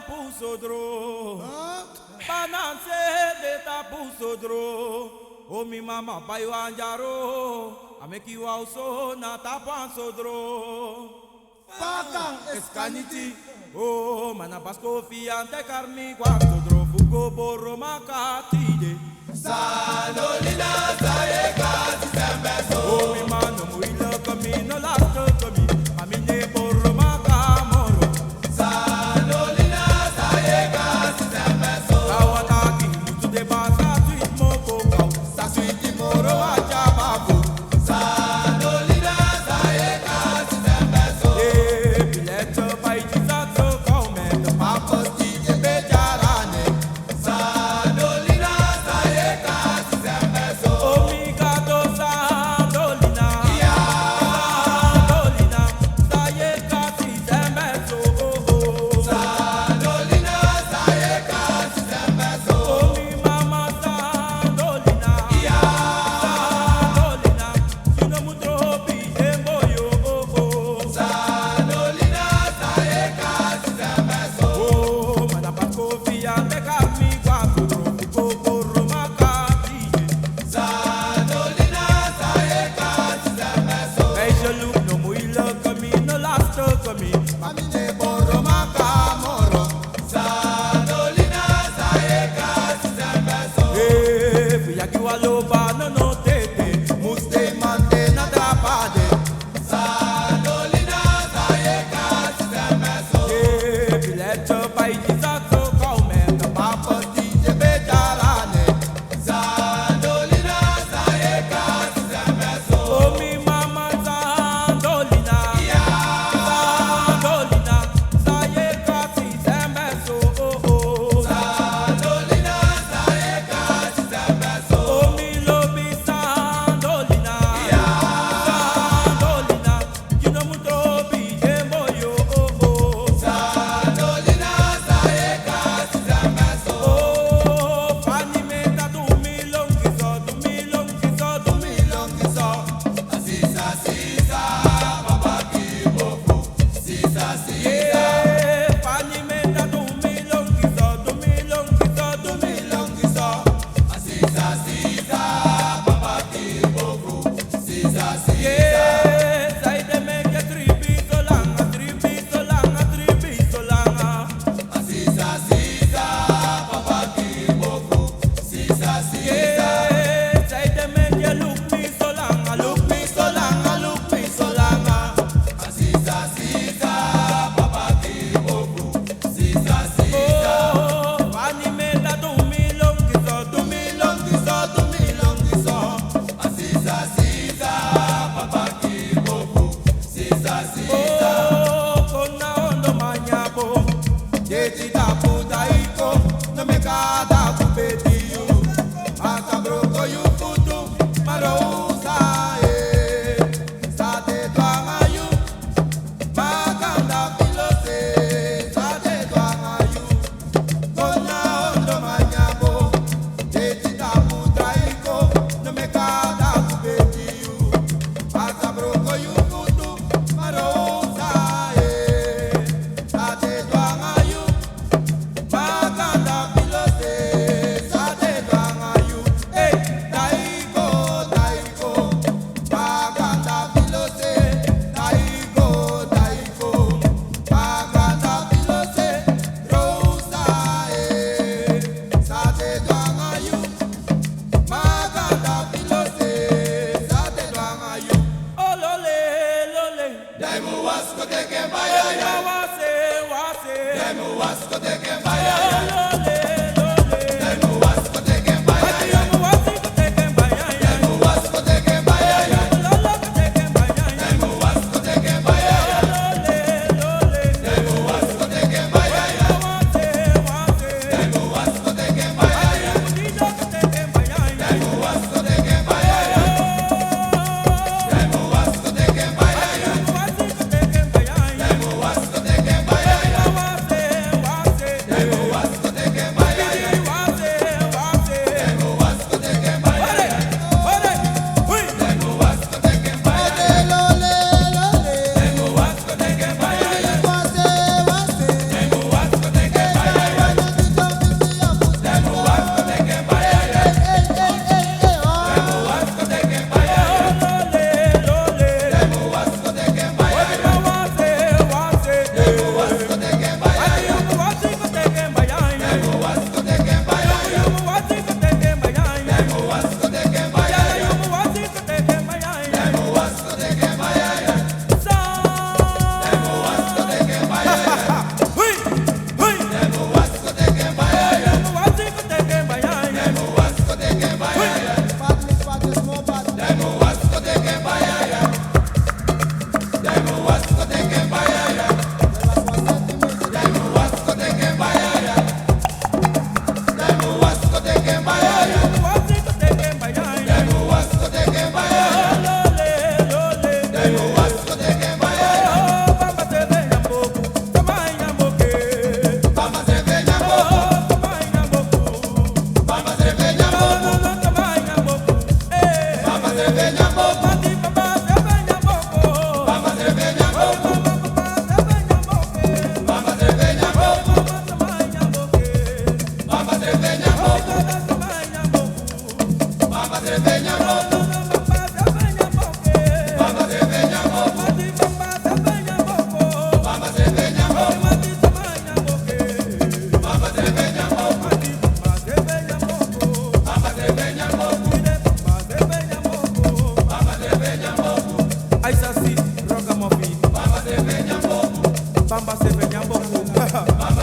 pusodro. Bananse de tapusodro. O mi mama bayo anjaro. Ameki wa uso na tapansodro. Paka Escaniti. Oh, manabasko fiante carmi quantodro. Fugo borro macatide. Sanolina saeka sisembeso. Oh, mi mano muila camino lasto cami. Amine borro macamoro. Sanolina saeka sisembeso. Kawataki mutu de basa sweet moko kau. Sa sweet moro ajababu. Sanolina saeka sisembeso. Eh, bileto bai jisato kau mendo papa stije bejarane. Sanolina saeka sisembeso. Oh, mi gato Sandolina. Ya. Sandolina. Saye kasi sembeso. Oh, oh. Sanolina saeka sisembeso. Oh, mi mama Sandolina. Ya. Sandolina. Sino mutro hopi emboyo. Oh, oh. Sanolina saeka sisembeso. Oh, manapasko fiante kami kwatro. Kokoro makati. Sanolina saeka sisembeso. Beija look no muila kami no lasto kami. Amine borro makamoro. Sanolina saeka sisembeso. Eh, fuyaki waloba no no tete. Muste mante na trapade. Sanolina saeka sisembeso. Eh, bileto bai jisato kaumendo. Papa DJ bejarane. Sanolina saeka sisembeso. Oh, mi mama Sandolina. Ya. Sandolina. Saye kasi sembeso. Oh, oh. Sanolina saeka sisembeso. Oh, mi lobi Sandolina. Ya. Sandolina. You know muto bi emboyo. Oh, oh. Sanolina saeka sisembeso. Oh, Fanny meta tu milong kiso, tu milong kiso, tu milong kiso. Sisa sisa papa kibofu. Sisa sisa Yeah, Fanny meta tu milong kiso, tu milong kiso, tu milong kiso. sisa sisa papa kibofu. Sisa sisa Yeah, say they make a tribi solanga, tribi solanga, tribi solanga. sisa sisa papa kibofu. Sisa sisa Yeah, say they make you look me solanga, look me solanga, look me solanga. sisa sisa papa kibofu. Sisa sisa Oh, Fanny meta tu milong kiso, tu milong kiso, tu milong kiso. sisa sisa papa kibofu. Sisa sisa Oh, kona ondo manyabo. Jeti tapu taiko, no me kada kubeti you. Akabroko you futu, marousa sate twanga you. Makanda pilose, sate twanga you. Kona ondo manyabo. Jeti tapu taiko, no me kada kubeti you. Akabroko you futu, marousa sate twanga you. Makanda pilose, sate twanga you. Hey, taiko, taiko. Makanda pilose, taiko, taiko. Makanda pilose, rosa sate twanga you. Makanda pilose, sate twanga you. Oh lole, lole. Daimu wasko teke baya Oh ya. wase, wase. Daimu wasko teke baya Oh ya. lole, lole. Daimu wasko teke baya Ati ya. amu wasi ko teke mbaya ya. Daimu wasko teke baya ya. Lolo ko teke mbaya ya. Daimu wasko teke baya ya. Lole, lole. Daimu wasko teke baya ya. Wase, wase. Daimu wasko teke baya ya. Dilo ko teke mbaya ya. Daimu wasko teke baya ya. Daimu wasko teke baya ya. Wasi ko teke mbaya ya. Daimu wasko teke baya ya. Wase, wase. Daimu wasko teke Bamba se fait beaucoup.